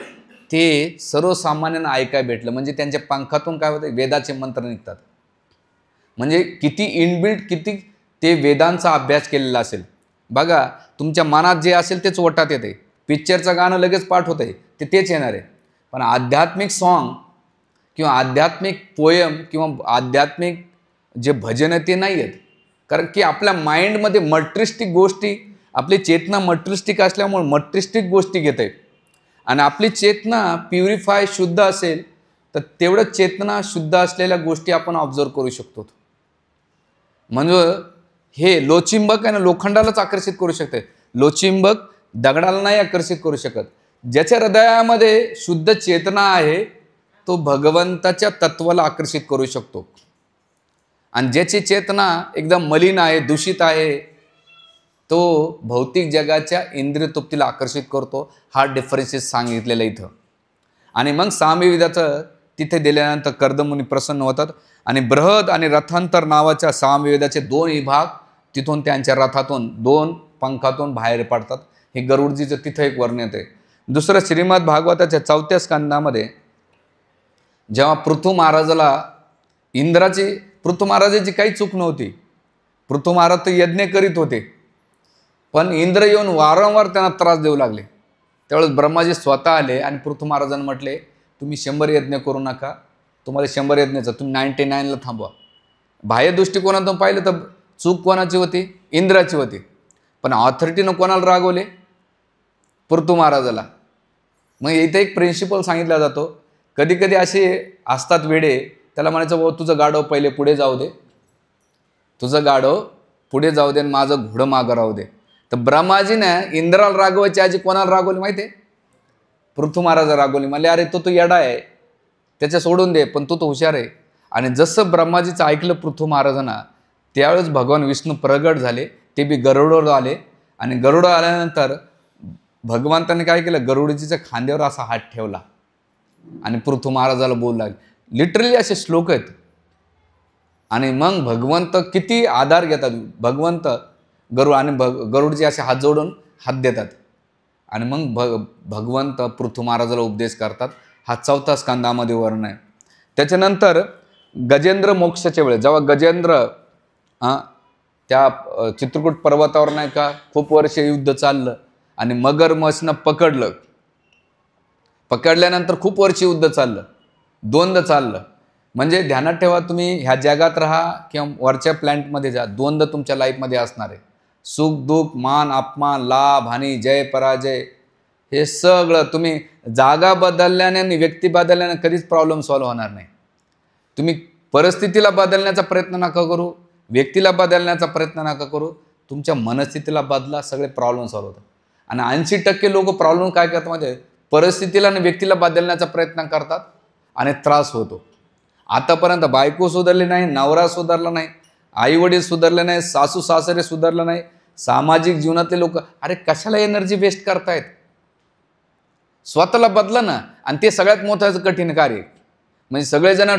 Speaker 1: ते सर्वसामान्यांना ऐकायला भेटलं. म्हणजे त्यांच्या पंखातून काय होतं, वेदाचे मंत्र निघतात. म्हणजे किती इनबिल्ट, किती ते वेदांचा अभ्यास केलेला असेल. बघा, तुमच्या मनात जे असेल तेच ओठात येते. पिक्चरचं गाणं लगेच पाठ होतंय ते तेच येणार आहे. पण आध्यात्मिक सॉन्ग किंवा आध्यात्मिक पोयम किंवा आध्यात्मिक जे भजन आहे ते नाही आहेत. कारण की आपल्या माइंडमध्ये मट्रिस्टिक गोष्टी, आपली चेतना मट्रिस्टिक असल्यामुळे मट्रिस्टिक गोष्टी घेत आहेत. आणि आपली चेतना प्युरिफाय शुद्ध असेल तर तेवढं चेतना शुद्ध असलेल्या गोष्टी आपण ऑब्झर्व करू शकतो. म्हणजे हे लोचिंबक आहे ना, लोखंडालाच आकर्षित करू शकते. लोचिंबक दगडाला नाही आकर्षित करू शकत. ज्याच्या हृदयामध्ये शुद्ध चेतना आहे तो भगवंताच्या तत्वाला आकर्षित करू शकतो. आणि ज्याची चेतना एकदम मलिन आहे, दूषित आहे, तो भौतिक जगाच्या इंद्रिय तृप्तीला आकर्षित करतो. हा डिफरन्सेस सांगितलेला इथं. आणि मग सामवेदाचं तिथे दिल्यानंतर कर्दमुनी प्रसन्न होतात. आणि बृहद आणि रथांतर नावाच्या सामवेदाचे 2 विभाग तिथून त्यांच्या रथातून 2 पंखातून बाहेर पडतात. हे गरुडजीचं तिथं एक वर्णन आहे. दुसरं श्रीमद भागवताच्या 4थ्या स्कंदामध्ये जेव्हा पृथू महाराजाला पृथू महाराजाची काही चूक नव्हती. पृथू महाराज तर यज्ञ करीत होते, पण इंद्र येऊन वारंवार त्यांना त्रास देऊ लागले. त्यावेळेस ब्रह्माजी स्वतः आले आणि पृथू महाराजांना म्हटले, तुम्ही 100 यज्ञ करू नका, तुम्हाला 100 यज्ञाचं तुम्ही 99ला थांबवा. बाह्य दृष्टिकोनातून पाहिलं तर चूक कोणाची होती? इंद्राची होती. पण ऑथॉरिटीनं कोणाला रागवले? पृथू महाराजाला. मग इथे एक प्रिन्सिपल सांगितला जातो, कधी कधी असे असतात वेडे, त्याला म्हणायचं भाऊ तुझं गाढव पहिले पुढे जाऊ दे, तुझं गाढव पुढे जाऊ दे आणि माझं घोडं मागं राहू दे. तर ब्रह्माजीनं इंद्राला रागवायची आजी कोणाला रागवली माहिती आहे? पृथू महाराजा रागवली. म्हणले अरे तो येडा आहे, त्याच्या सोडून दे, पण तो हुशार आहे. आणि जसं ब्रह्माजीचं ऐकलं पृथू महाराजांना, त्यावेळेस भगवान विष्णू प्रगट झाले. ते बी गरुडवर आले. आणि गरुड आल्यानंतर भगवंताने काय केलं, गरुडजीच्या खांद्यावर असा हात ठेवला आणि पृथू महाराजाला बोलू लागले. लिटरली असे श्लोक आहेत. आणि मग भगवंत किती आधार घेतात. भगवंत गरुडजी असे हात जोडून हात देतात. आणि मग भगवंत पृथू महाराजाला उपदेश करतात. हा 4थ्या स्कंदामध्ये वर्णन आहे. त्याच्यानंतर गजेंद्र मोक्षाच्या वेळेस जेव्हा गजेंद्र त्या चित्रकूट पर्वतावर नाही का खूप वर्ष युद्ध चाललं आणि मगरमच्छनं पकडल्यानंतर खूप वर्ष युद्ध चाललं, 2दा चाललं. म्हणजे ध्यानात ठेवा, तुम्ही ह्या जगात राहा किंवा वरच्या प्लॅनेटमध्ये जा, 2दा तुमच्या लाईफमध्ये असणार आहे. सुख दुःख, मान अपमान, लाभ हानी, जय पराजय, हे सगळं तुम्ही जागा बदलल्याने आणि व्यक्ती बदलल्याने कधीच प्रॉब्लेम सॉल्व्ह होणार नाही. तुम्ही परिस्थितीला बदलण्याचा प्रयत्न नका करू, व्यक्तीला बदलण्याचा प्रयत्न नका करू, तुमच्या मनस्थितीला बदला, सगळे प्रॉब्लेम सॉल्व्ह होतात. आणि 80% लोक प्रॉब्लेम काय करतात म्हणजे परिस्थितीला आणि व्यक्तीला बदलण्याचा प्रयत्न करतात आणि त्रास होतो. आतापर्यंत बायको सुधारली नाही, नवरा सुधारला नाही, आई वडील सुधारले नाही, सासू सासरे सुधारले नाही, सामाजिक जीवनातले लोक, अरे कशाला एनर्जी वेस्ट करतायत? स्वतःला बदला ना. आणि ते सगळ्यात मोठं कठीण कार्य. म्हणजे सगळेजण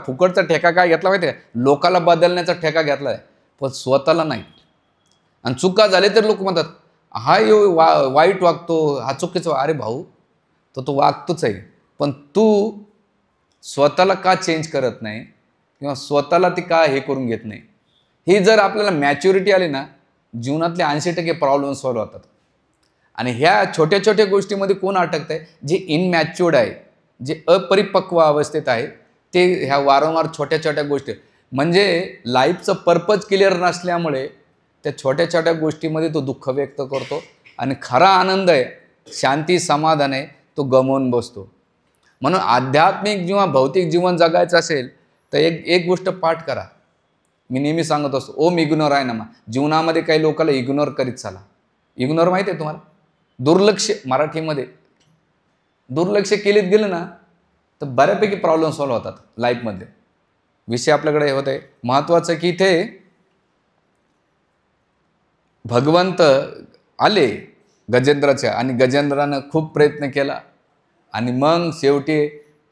Speaker 1: फुकटचा ठेका काय घेतला माहिती आहे? लोकाला बदलण्याचा ठेका घेतलाय, पण स्वतःला नाही. आणि चुका झाले तर लोक म्हणतात हा वाईट वागतो, हा चुकीचा. अरे भाऊ, तो वागतोच आहे, पण तू स्वतःला का चेंज करत नाही किंवा स्वतःला ती का हे करून घेत नाही? ही जर आपल्याला मॅच्युरिटी आली ना, जीवनातले 80% प्रॉब्लेम सॉल्व्ह होतात. आणि ह्या छोट्या छोट्या गोष्टीमध्ये कोण अटकत आहे? जे इनमॅच्युअर्ड आहे, जे अपरिपक्व अवस्थेत आहे, ते ह्या वारंवार छोट्या छोट्या गोष्टी, म्हणजे लाईफचं पर्पज क्लिअर नसल्यामुळे त्या छोट्या छोट्या गोष्टीमध्ये तो दुःख व्यक्त करतो आणि खरा आनंद आहे, शांती समाधान आहे, तो गमावून बसतो. म्हणून आध्यात्मिक किंवा भौतिक जीवन जगायचं असेल तर एक गोष्ट पाठ करा. मी नेहमी सांगत असतो, ओम इग्नोर आहे ना. जीवनामध्ये काही लोकांना इग्नोर करीत चाला. इग्नोर माहिती आहे तुम्हाला? दुर्लक्ष, मराठीमध्ये दुर्लक्ष केलीत गेलं ना तर बऱ्यापैकी प्रॉब्लेम सॉल्व्ह होतात लाईफमध्ये. विषय आपल्याकडे होते महत्त्वाचं की इथे भगवंत आले गजेंद्राच्या, आणि गजेंद्रानं खूप प्रयत्न केला आणि मग शेवटी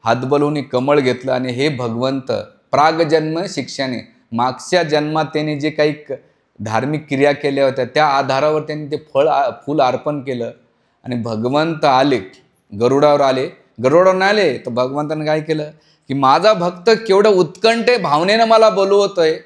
Speaker 1: हातबलवून कमळ घेतलं. आणि हे भगवंत प्रागजन्म शिक्षाने, मागच्या जन्मात त्यांनी जे काही धार्मिक क्रिया केल्या होत्या त्या आधारावर त्यांनी ते फूल अर्पण केलं. आणि भगवंत आले, गरुडावर आले. गरुडावर नाही आले तर भगवंतानं काय केलं की माझा भक्त केवढं उत्कंठे भावनेनं मला बोलवतोय,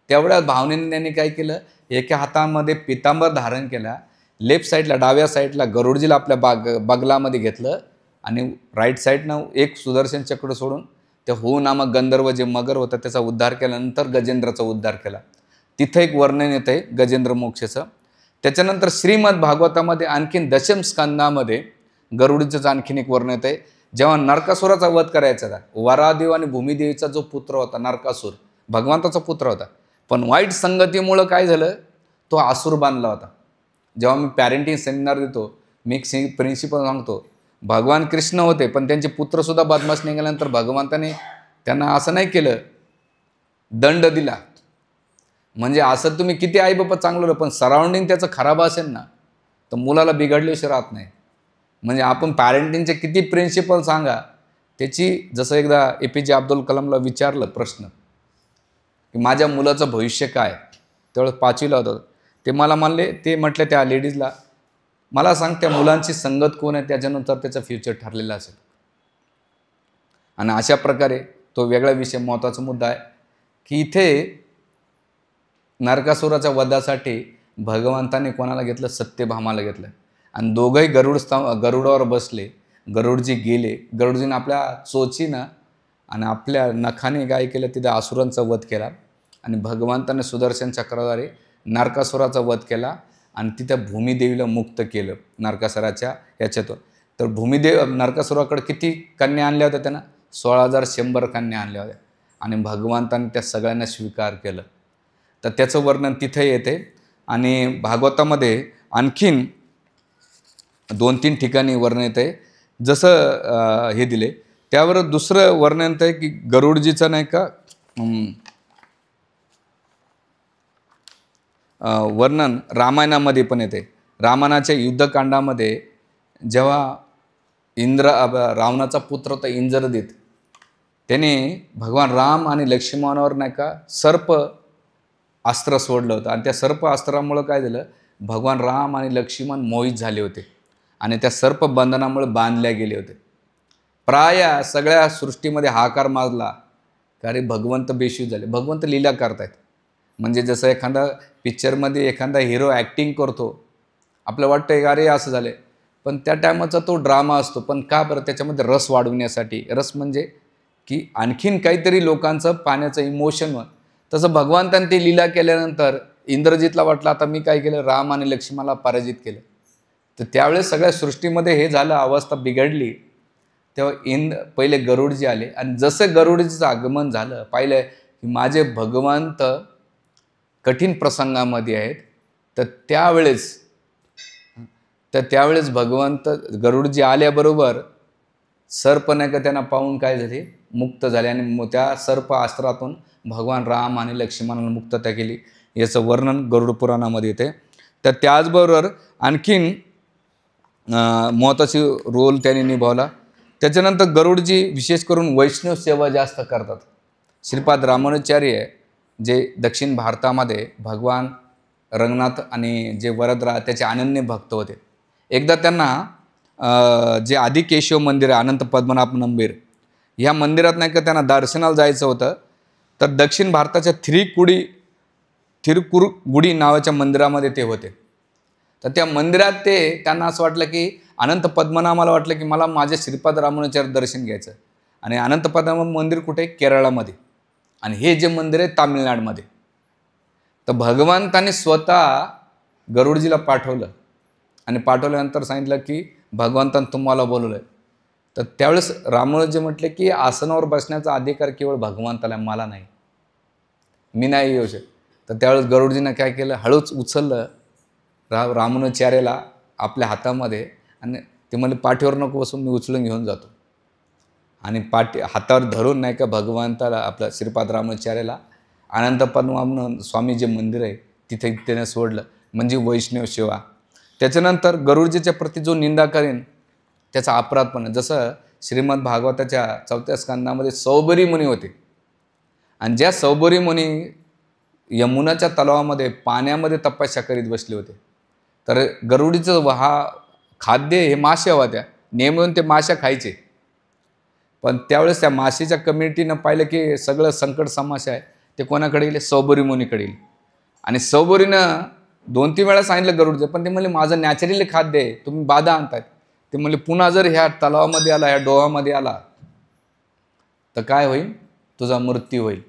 Speaker 1: तेवढ्या भावनेने त्यांनी काय केलं, एका हातामध्ये पितांबर धारण केला, लेफ्ट साईडला डाव्या साईडला गरुडजीला आपल्या बगलामध्ये घेतलं आणि राईट साईडनं एक सुदर्शन चक्र सोडून ते हो नामक गंधर्व जे मगर होता त्याचा उद्धार केल्यानंतर गजेंद्राचा उद्धार केला. तिथं एक वर्णन येतं आहे गजेंद्र मोक्षाचं. त्याच्यानंतर श्रीमद भागवतामध्ये आणखीन दशम स्कंदामध्ये गरुडजीचं आणखीन एक वर्णन येतं आहे. जेव्हा नरकासुराचा वध करायचा होता, वरादेव आणि भूमिदेवीचा जो पुत्र होता नरकासूर, भगवंताचा पुत्र होता, पण वाईट संगतीमुळं काय झालं, तो आसूर बांधला होता. जेव्हा मी पॅरेंटिंग सेमिनार देतो, मी एक प्रिन्सिपल सांगतो, भगवान कृष्ण होते पण त्यांचे पुत्रसुद्धा बदमाश निघाल्यानंतर भगवंताने त्यांना असं नाही केलं, दंड दिला. म्हणजे असं तुम्ही किती आई बाबा चांगलं पण सराउंडिंग त्याचं खराब असेल ना तर मुलाला बिघडल्याशिवाय राहत नाही. म्हणजे आपण पॅरेंटिंगचे किती प्रिन्सिपल सांगा, त्याची जसं एकदा APJ अब्दुल कलामला विचारलं प्रश्न की माझ्या मुलाचं भविष्य काय, तेवढं 5वीला होतं, ते मला म्हणले, ते म्हटले त्या लेडीजला, मला सांग त्या मुलांची संगत कोण आहे, त्याच्यानंतर त्याचं फ्युचर ठरलेलं असेल. आणि अशा प्रकारे तो वेगळा विषय, महत्त्वाचा मुद्दा आहे की इथे नरकासुराच्या वधासाठी भगवंताने कोणाला घेतलं, सत्यभामाला घेतलं. आणि दोघंही गरुडावर बसले. गरुडजी गेले, गरुडजीनं आपल्या चोचीनं आणि आपल्या नखाने काय केलं, तिथे असुरांचा वध केला. आणि भगवंताने सुदर्शन चक्राद्वारे नरकासुराचा वध केला आणि तिथं भूमिदेवीला मुक्त केलं नरकासुराच्या याच्यातून. तर नरकासुराकडे किती कन्या आणल्या होत्या त्यांना? 16,100 कन्या आणल्या होत्या. आणि भगवंताने त्या सगळ्यांना स्वीकार केलं. तर त्याचं वर्णन तिथे येते. आणि भागवतामध्ये आणखीन 2-3 ठिकाणी वर्णन येतं आहे. जसं हे दिले त्यावर दुसरं वर्णन येतं आहे की गरुडजीचं नाही का वर्णन रामायणामध्ये पण येते. रामायणाच्या युद्धकांडामध्ये जेव्हा रावणाचा पुत्र होता इंद्रजित, त्याने भगवान राम आणि लक्ष्मणावर नाही का सर्प अस्त्र सोडलं होतं. आणि त्या सर्प अस्त्रामुळं काय झालं, भगवान राम आणि लक्ष्मण मोहित झाले होते आणि त्या सर्प बंधनामुळे बांधल्या गेले होते. प्राय सगळ्या सृष्टीमध्ये हाकार माजला का रे भगवंत बेशूज झाले, भगवंत लीला करतायत. म्हणजे जसं एखादा पिक्चरमध्ये एखादा हिरो ॲक्टिंग करतो, आपलं वाटतं का अरे असं झालं, पण त्या टायमाचा तो ड्रामा असतो. पण का बरं, त्याच्यामध्ये रस वाढवण्यासाठी. रस म्हणजे की आणखीन काहीतरी लोकांचं पाण्याचं इमोशन. तसं भगवंताने ती लीला केल्यानंतर इंद्रजितला वाटलं आता मी काय केलं, राम आणि लक्ष्मणाला पराजित केलं. तर त्यावेळेस सगळ्या सृष्टीमध्ये हे झालं, अवस्था बिघडली. तेव्हा पहिले गरुडजी आले आणि जसं गरुडजीचं आगमन झालं, पाहिलं की माझे भगवंत कठीण प्रसंगामध्ये आहेत. तर त्यावेळेस भगवंत गरुडजी आल्याबरोबर सर्प नाही का त्यांना पाहून काय झाले, मुक्त झाले आणि त्या सर्प अस्त्रातून भगवान राम आणि लक्ष्मणाला मुक्तता केली, याचं वर्णन गरुड पुराणामध्ये येते. तर त्याचबरोबर आणखीन महत्त्वाची रोल त्याने निभावला. त्याच्यानंतर गरुडजी विशेष करून वैष्णव सेवा जास्त करतात. श्रीपाद रामानुजाचार्य जे दक्षिण भारतामध्ये भगवान रंगनाथ आणि जे वरदराज त्याचे अनन्य भक्त होते. एकदा त्यांना जे आदिकेशव मंदिर आहे, अनंत पद्मनाभ मंदिर, ह्या मंदिरात नाही का त्यांना दर्शनाला जायचं होतं. तर दक्षिण भारताच्या थिरुकुरुगुडी नावाच्या मंदिरामध्ये ते होते. तर त्या मंदिरात त्यांना असं वाटलं की अनंत पद्मनाभाला वाटलं की मला माझे श्रीपाद रामानुजाचार्य दर्शन घ्यायचं. आणि अनंत पद्मनाभ मंदिर कुठे, केरळामध्ये, आणि हे जे मंदिर आहे तामिळनाडूमध्ये. तर भगवंताने स्वतः गरुडजीला पाठवलं आणि पाठवल्यानंतर सांगितलं की भगवंताने तुम्हाला बोलवलं. तर त्यावेळेस रामानुजी म्हटले की आसनावर बसण्याचा अधिकार केवळ भगवंताला, मला नाही, मी नाही येऊ शकत. तर त्यावेळेस गरुडजीनं काय केलं, हळूच उचललं रामानुजाचार्याला आपल्या हातामध्ये आणि ते म्हणले पाठीवर नको बसून, मी उचलून घेऊन जातो. आणि हातावर धरून नाही का भगवंताला, आपल्या श्रीपाद रामानुजाचार्याला अनंत पद्मनाभ स्वामी जे मंदिर आहे तिथे त्याने सोडलं, म्हणजे वैष्णव सेवा. त्याच्यानंतर गरुडजीच्या प्रती जो निंदा करेन त्याचा अपराध पण. जसं श्रीमद भागवताच्या 4थ्या स्कंदामध्ये सौबरी मुनी होते, आणि ज्या सौबरी मुनी यमुनाच्या तलावामध्ये पाण्यामध्ये तपस्या करीत बसले होते. तर गरुडीचं खाद्य हे मासे होत्या, नेमून ते माशा खायचे. पण त्यावेळेस त्या माशीच्या कम्युनिटीनं पाहिलं की सगळं संकट समस्या आहे, ते कोणाकडे गेले, सौबरी मुनीकडे गेले. आणि सौबरीनं 2-3 वेळा सांगितलं गरुडचं, पण ते म्हणले माझं नॅचरली खाद्य आहे, तुम्ही बाधा आणतायत. ते म्हणले पुन्हा जर ह्या तलावामध्ये आला, ह्या डोहामध्ये आला तर काय होईल, तुझा मृत्यू होईल.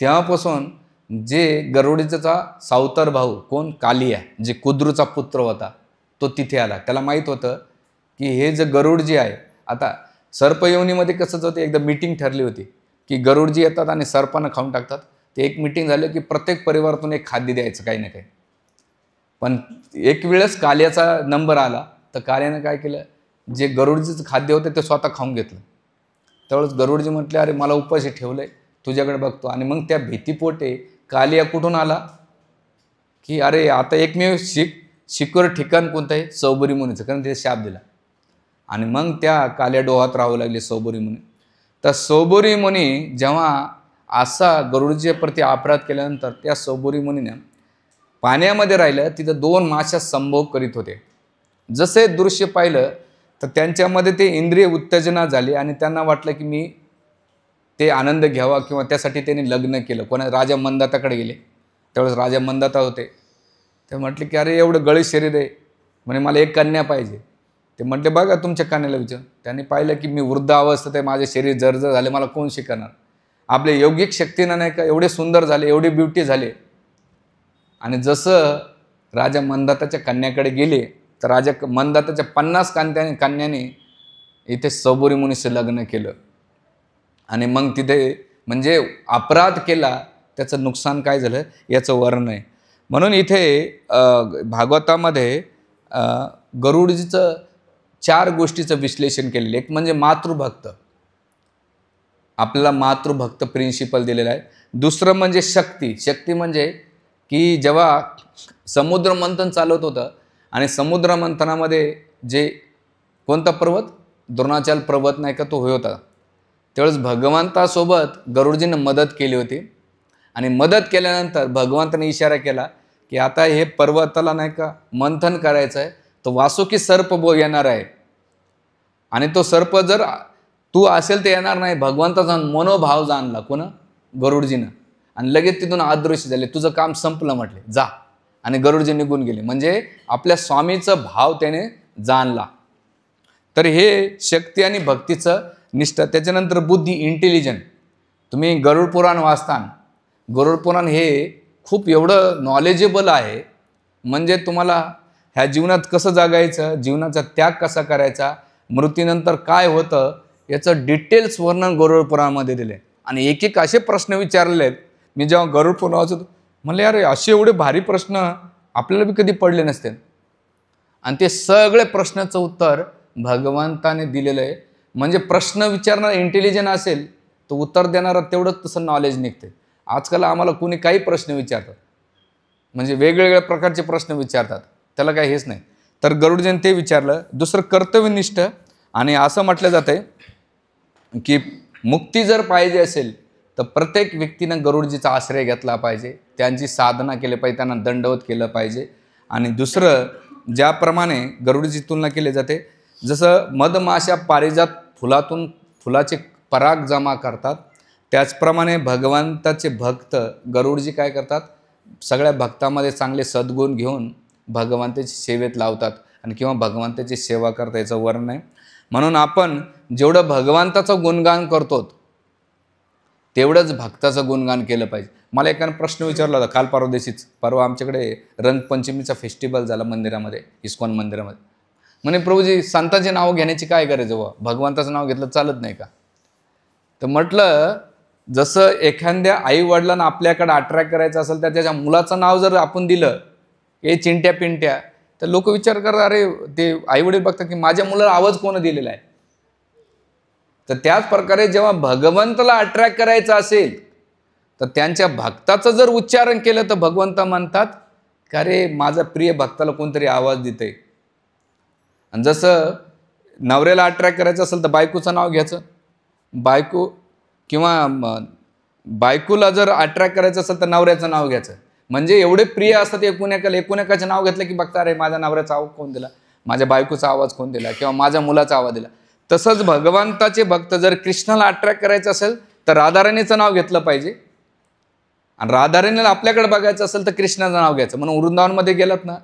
Speaker 1: तेव्हापासून जे गरुडीचा सावतर भाऊ कोण, कालिया, जे कुद्रूचा पुत्र होता, तो तिथे आला. त्याला माहीत होतं की हे जे गरुडजी आहे, आता सर्पयोनीमध्ये कसंच होतं, एकदा मीटिंग ठरली होती की गरुडजी येतात आणि सर्पांना खाऊन टाकतात. ते एक मीटिंग झालं की प्रत्येक परिवारातून एक खाद्य द्यायचं काही ना काही. पण एक वेळेस काल्याचा नंबर आला, तर काल्यानं काय केलं, जे गरुडजीचं खाद्य होतं ते स्वतः खाऊन घेतलं. त्यावेळेस गरुडजी म्हटले अरे मला उपाशी ठेवलंय, तुझ्याकडे बघतो. आणि मग त्या भीतीपोटे कालिया कुठून आला की अरे आता एकमेव सिक्युअर ठिकाण कोणतं आहे, सौबरी मुनीचं, कारण तिथे शाप दिला. आणि मग त्या काल्या डोहात राहू लागले सौबरी मुनी. तर सौबरी मुनी जेव्हा असा गरुडजीच्या प्रती अपराध केल्यानंतर त्या सौबरी मुनीनं पाण्यामध्ये राहिलं, तिथं 2 माशा संभोग करीत होते. जसे दृश्य पाहिलं तर त्यांच्यामध्ये ते इंद्रिय उत्तेजना झाली आणि त्यांना वाटलं की मी ते आनंद घ्यावा, किंवा त्यासाठी त्यांनी लग्न केलं. राजा मंदाताकडे गेले. त्यावेळेस राजा मंदाता होते. ते म्हटले की अरे एवढं गळी शरीर आहे, म्हणे मला एक कन्या पाहिजे. ते म्हटले बघा तुमच्या कन्याला विचार. त्यांनी पाहिलं की मी वृद्ध अवस्थेत आहे, माझे शरीर जर्जर झाले, मला कोण शिकवणार. आपल्या यौगिक शक्तीनं नाही का एवढे सुंदर झाले, एवढी ब्युटी झाले. आणि जसं राजा मंदाताच्या कन्याकडे गेले तर राजा मंदाताच्या 50 कन्याने इथे सौबरी मुनीशी लग्न केलं. आणि मग तिथे म्हणजे अपराध केला, त्याचं नुकसान काय झालं याचं वर्णन आहे. म्हणून इथे भागवतामध्ये गरुडजीचं 4 गोष्टीचं विश्लेषण केलेलं. एक म्हणजे मातृभक्त, आपल्याला मातृभक्त प्रिन्सिपल दिलेला आहे. दुसरं म्हणजे शक्ती म्हणजे की जेव्हा समुद्र मंथन चालत होतं आणि समुद्र मंथनामध्ये जे कोणता पर्वत, द्रोणाचल पर्वत नाही का, तो होता. त्यावेळेस भगवंतासोबत गरुडजीनं मदत केली होती. आणि मदत केल्यानंतर भगवंताने इशारा केला की आता हे पर्वताला नाही का मंथन करायचं आहे, तो वासुकी सर्प येणार आहे. आणि तो सर्प जर तू असेल तर येणार नाही. भगवंताचा मनोभाव जाणला कोण, गरुडजीनं. आणि लगेच तिथून अदृश्य झाले, तुझं काम संपलं म्हटले, जा. आणि गरुडजी निघून गेले, म्हणजे आपल्या स्वामीचं भाव त्याने जाणला. तर हे शक्ती आणि भक्तीचं निष्ठा. त्याच्यानंतर बुद्धी, इंटेलिजंट. तुम्ही गरुड पुराण वाचताना, गरुड पुराण हे खूप एवढं नॉलेजेबल आहे, म्हणजे तुम्हाला ह्या जीवनात कसं जगायचं, जीवनाचा त्याग कसा करायचा, मृत्यूनंतर काय होतं याचं डिटेल्स वर्णन गरुड पुराणामध्ये दिले. आणि एक एक असे प्रश्न विचारले आहेत. मी जेव्हा गरुड पुराण वाचतो म्हणले अरे असे एवढे भारी प्रश्न आपल्याला बी कधी पडले नसते. आणि ते सगळे प्रश्नाचं उत्तर भगवंताने दिलेलं आहे. म्हणजे प्रश्न विचारणारा इंटेलिजंट असेल तर उत्तर देणारा तेवढंच तसं नॉलेज निघते. आजकाल आम्हाला कुणी काही प्रश्न विचारतात, म्हणजे वेगवेगळ्या प्रकारचे प्रश्न विचारतात, त्याला काही हेच नाही. तर गरुडजीने ते विचारलं. दुसरं कर्तव्यनिष्ठ, आणि असं म्हटलं जातं की मुक्ती जर पाहिजे असेल तर प्रत्येक व्यक्तीनं गरुडजीचा आश्रय घेतला पाहिजे, त्यांची साधना केली पाहिजे, त्यांना दंडवत केलं पाहिजे. आणि दुसरं, ज्याप्रमाणे गरुडची तुलना केली जाते, जसं मधमाशा पारिजात फुलातून फुलाचे पराग जमा करतात, त्याचप्रमाणे भगवंताचे भक्त गरुडजी काय करतात, सगळ्या भक्तामध्ये चांगले सद्गुण घेऊन भगवंताची सेवेत लावतात आणि किंवा भगवंताची सेवा करता, याचं वर्णन आहे. म्हणून आपण जेवढं भगवंताचं गुणगान करतो तेवढंच भक्ताचं गुणगान केलं पाहिजे. मला एकानं प्रश्न विचारला होता काल परवा दिवशीच, परवा आमच्याकडे रंगपंचमीचा फेस्टिवल झाला मंदिरामध्ये, इस्कॉन मंदिरामध्ये. म्हणे प्रभूजी संतांचे नाव घेण्याची काय गरज आहे, भगवंताचं नाव घेतलं चालत नाही का? तर म्हटलं, जसं एखाद्या आई वडिलांना आपल्याकडे अट्रॅक्ट करायचं असेल तर त्याच्या मुलाचं नाव जर आपण दिलं, हे चिंट्या पिंट्या, तर लोक विचार करतात, अरे ते आई वडील बघतात की माझ्या मुलाला आवाज कोण दिलेला आहे. तर त्याच प्रकारे जेव्हा भगवंताला अट्रॅक्ट करायचं असेल तर त्यांच्या भक्ताचं जर उच्चारण केलं तर भगवंत म्हणतात का रे माझा प्रिय भक्ताला कोणतरी आवाज देते. आणि जसं नवऱ्याला अट्रॅक्ट करायचं असेल तर बायकोचं नाव घ्यायचं, बायको किंवा बायकोला जर अट्रॅक्ट करायचं असेल तर नवऱ्याचं नाव घ्यायचं. म्हणजे एवढे प्रिय असतात एकूण नाव घेतलं की बघता, अरे माझ्या नवऱ्याचा आवाज कोण दिला, माझ्या बायकोचा आवाज कोण दिला, किंवा माझ्या मुलाचा आवाज दिला. तसंच भगवंताचे भक्त जर कृष्णाला अट्रॅक्ट करायचं असेल तर राधाराणीचं नाव घेतलं पाहिजे, आणि राधाराणीला आपल्याकडे बघायचं असेल तर कृष्णाचं नाव घ्यायचं. म्हणून वृंदावनमध्ये गेलात ना,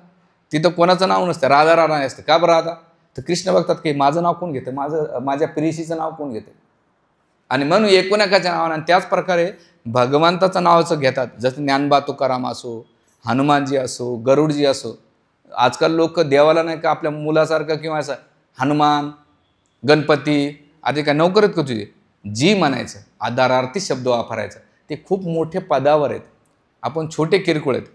Speaker 1: तिथं कोणाचं नाव नसतं, राधा राणी असतं. का बरं राधा? तर कृष्ण बघतात की माझं नाव कोण घेतं, माझ्या प्रेयसीचं नाव कोण घेतं, आणि म्हणून एकाच्या नावानं. आणि त्याच प्रकारे भगवंताचं नावाचं घेतात, जसं ज्ञानबा तुकाराम असो, हनुमानजी असो, गरुडजी असो. आजकाल लोक देवाला नाही का आपल्या मुलासारखं किंवा असं हनुमान, गणपती आधी काय नोकर आहेत का तुझे, जी म्हणायचं, आदरार्थी शब्द वापरायचा. ते खूप मोठे पदावर आहेत, आपण छोटे किरकोळ आहेत.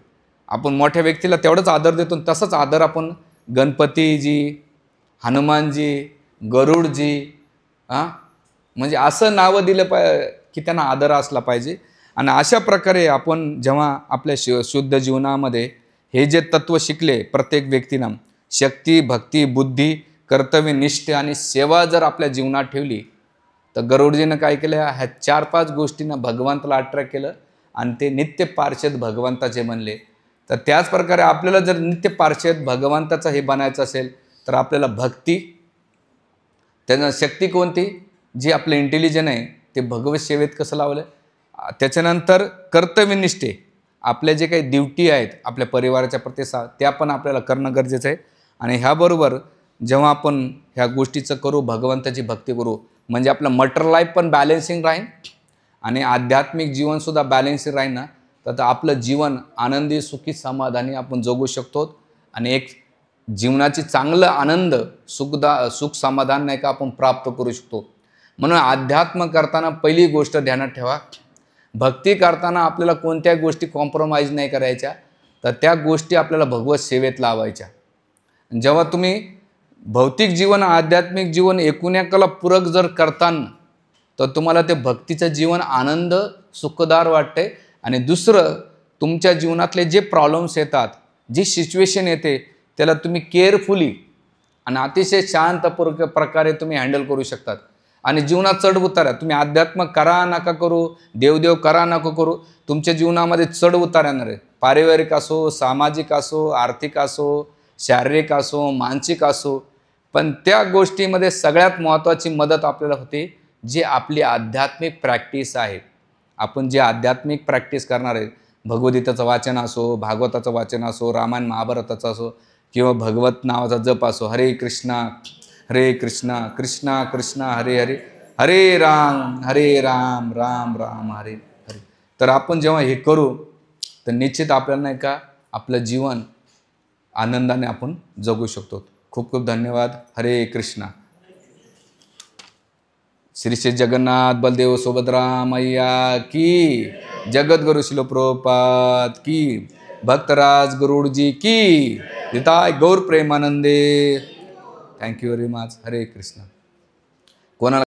Speaker 1: आपण मोठ्या व्यक्तीला तेवढंच आदर देतो, तसंच आदर आपण गणपतीजी, हनुमानजी, गरुडजी, म्हणजे असं नावं दिलं की त्यांना आदर असला पाहिजे. आणि अशा प्रकारे आपण जेव्हा आपल्या शुद्ध जीवनामध्ये हे जे तत्व शिकले, प्रत्येक व्यक्तीनं शक्ती, भक्ती, बुद्धी, कर्तव्य, निष्ठ आणि सेवा जर आपल्या जीवनात ठेवली तर गरुडजीनं काय केलं, ह्या 4-5 गोष्टींना भगवंताला अट्रॅक्ट केलं आणि ते नित्य पार्षद भगवंताचे बनले. तर त्याच प्रकारे आपल्याला जर नित्य पार्षद भगवंताचं हे बनायचं असेल तर आपल्याला भक्ती, त्यांना शक्ती कोणती, जी आपलं इंटेलिजन आहे ते भगवत सेवेत कसं लावलं, त्याच्यानंतर कर्तव्यनिष्ठे, आपल्या जे काही ड्युटी आहेत आपल्या परिवाराच्या प्रती त्या पण आपल्याला करणं गरजेचं आहे. आणि ह्याबरोबर जेव्हा आपण ह्या गोष्टीचं करू, भगवंताची भक्ती करू, म्हणजे आपलं मटर लाईफ पण बॅलेन्सिंग राहील आणि आध्यात्मिक जीवनसुद्धा बॅलेन्सिंग राहील ना, तर आपलं जीवन आनंदी, सुखी, समाधानी आपण जगू शकतो. आणि एक जीवनाची चांगलं आनंद, सुख समाधान नाही का आपण प्राप्त करू शकतो. म्हणून अध्यात्म करताना पहिली गोष्ट ध्यानात ठेवा, भक्ती करताना आपल्याला कोणत्या गोष्टी कॉम्प्रोमाइज नाही करायच्या, तर त्या गोष्टी आपल्याला भगवत सेवेत लावायच्या. जेव्हा तुम्ही भौतिक जीवन, आध्यात्मिक जीवन एकाला पूरक जर करताना तर तुम्हाला ते भक्तीचं जीवन आनंद, सुखदार वाटते. आणि दुसरं, तुमच्या जीवनातले जे प्रॉब्लेम्स येतात, जी सिच्युएशन येते, त्याला तुम्ही केअरफुली आणि अतिशय शांतपूर्वक प्रकारे तुम्ही हँडल करू शकतात. आणि जीवनात चढ उतारा, तुम्ही अध्यात्म करा नका करू, देवदेव करा नका करू, तुमच्या जीवनामध्ये चढ उतार येणार आहे. पारिवारिक असो, सामाजिक असो, आर्थिक असो, शारीरिक असो, मानसिक असो. पण त्या गोष्टीमध्ये सगळ्यात महत्त्वाची मदत आपल्याला होते जी आपली आध्यात्मिक प्रॅक्टिस आहे. आपण जे आध्यात्मिक प्रॅक्टिस करणार आहे, भगवद्गीतेचं वाचन असो, भागवताचं वाचन असो, रामायण महाभारताचं असो, किंवा भगवत नावाचा जप असो, हरे कृष्णा कृष्णा कृष्णा हरे हरे, हरे राम राम राम हरे हरे. तर आपण जेव्हा हे करू तर निश्चित आपल्याला नाही का आपलं जीवन आनंदाने आपण जगू शकतो. खूप खूप धन्यवाद. हरे कृष्णा. श्री श्री जगन्नाथ बलदेव सुभद्रा मैया की, जगद्गुरु शिल प्रभुपाद की, भक्तराज गरुडजी की, निताय गौर प्रेमानंदे. Thank you very much. Hare Krishna. कोणाला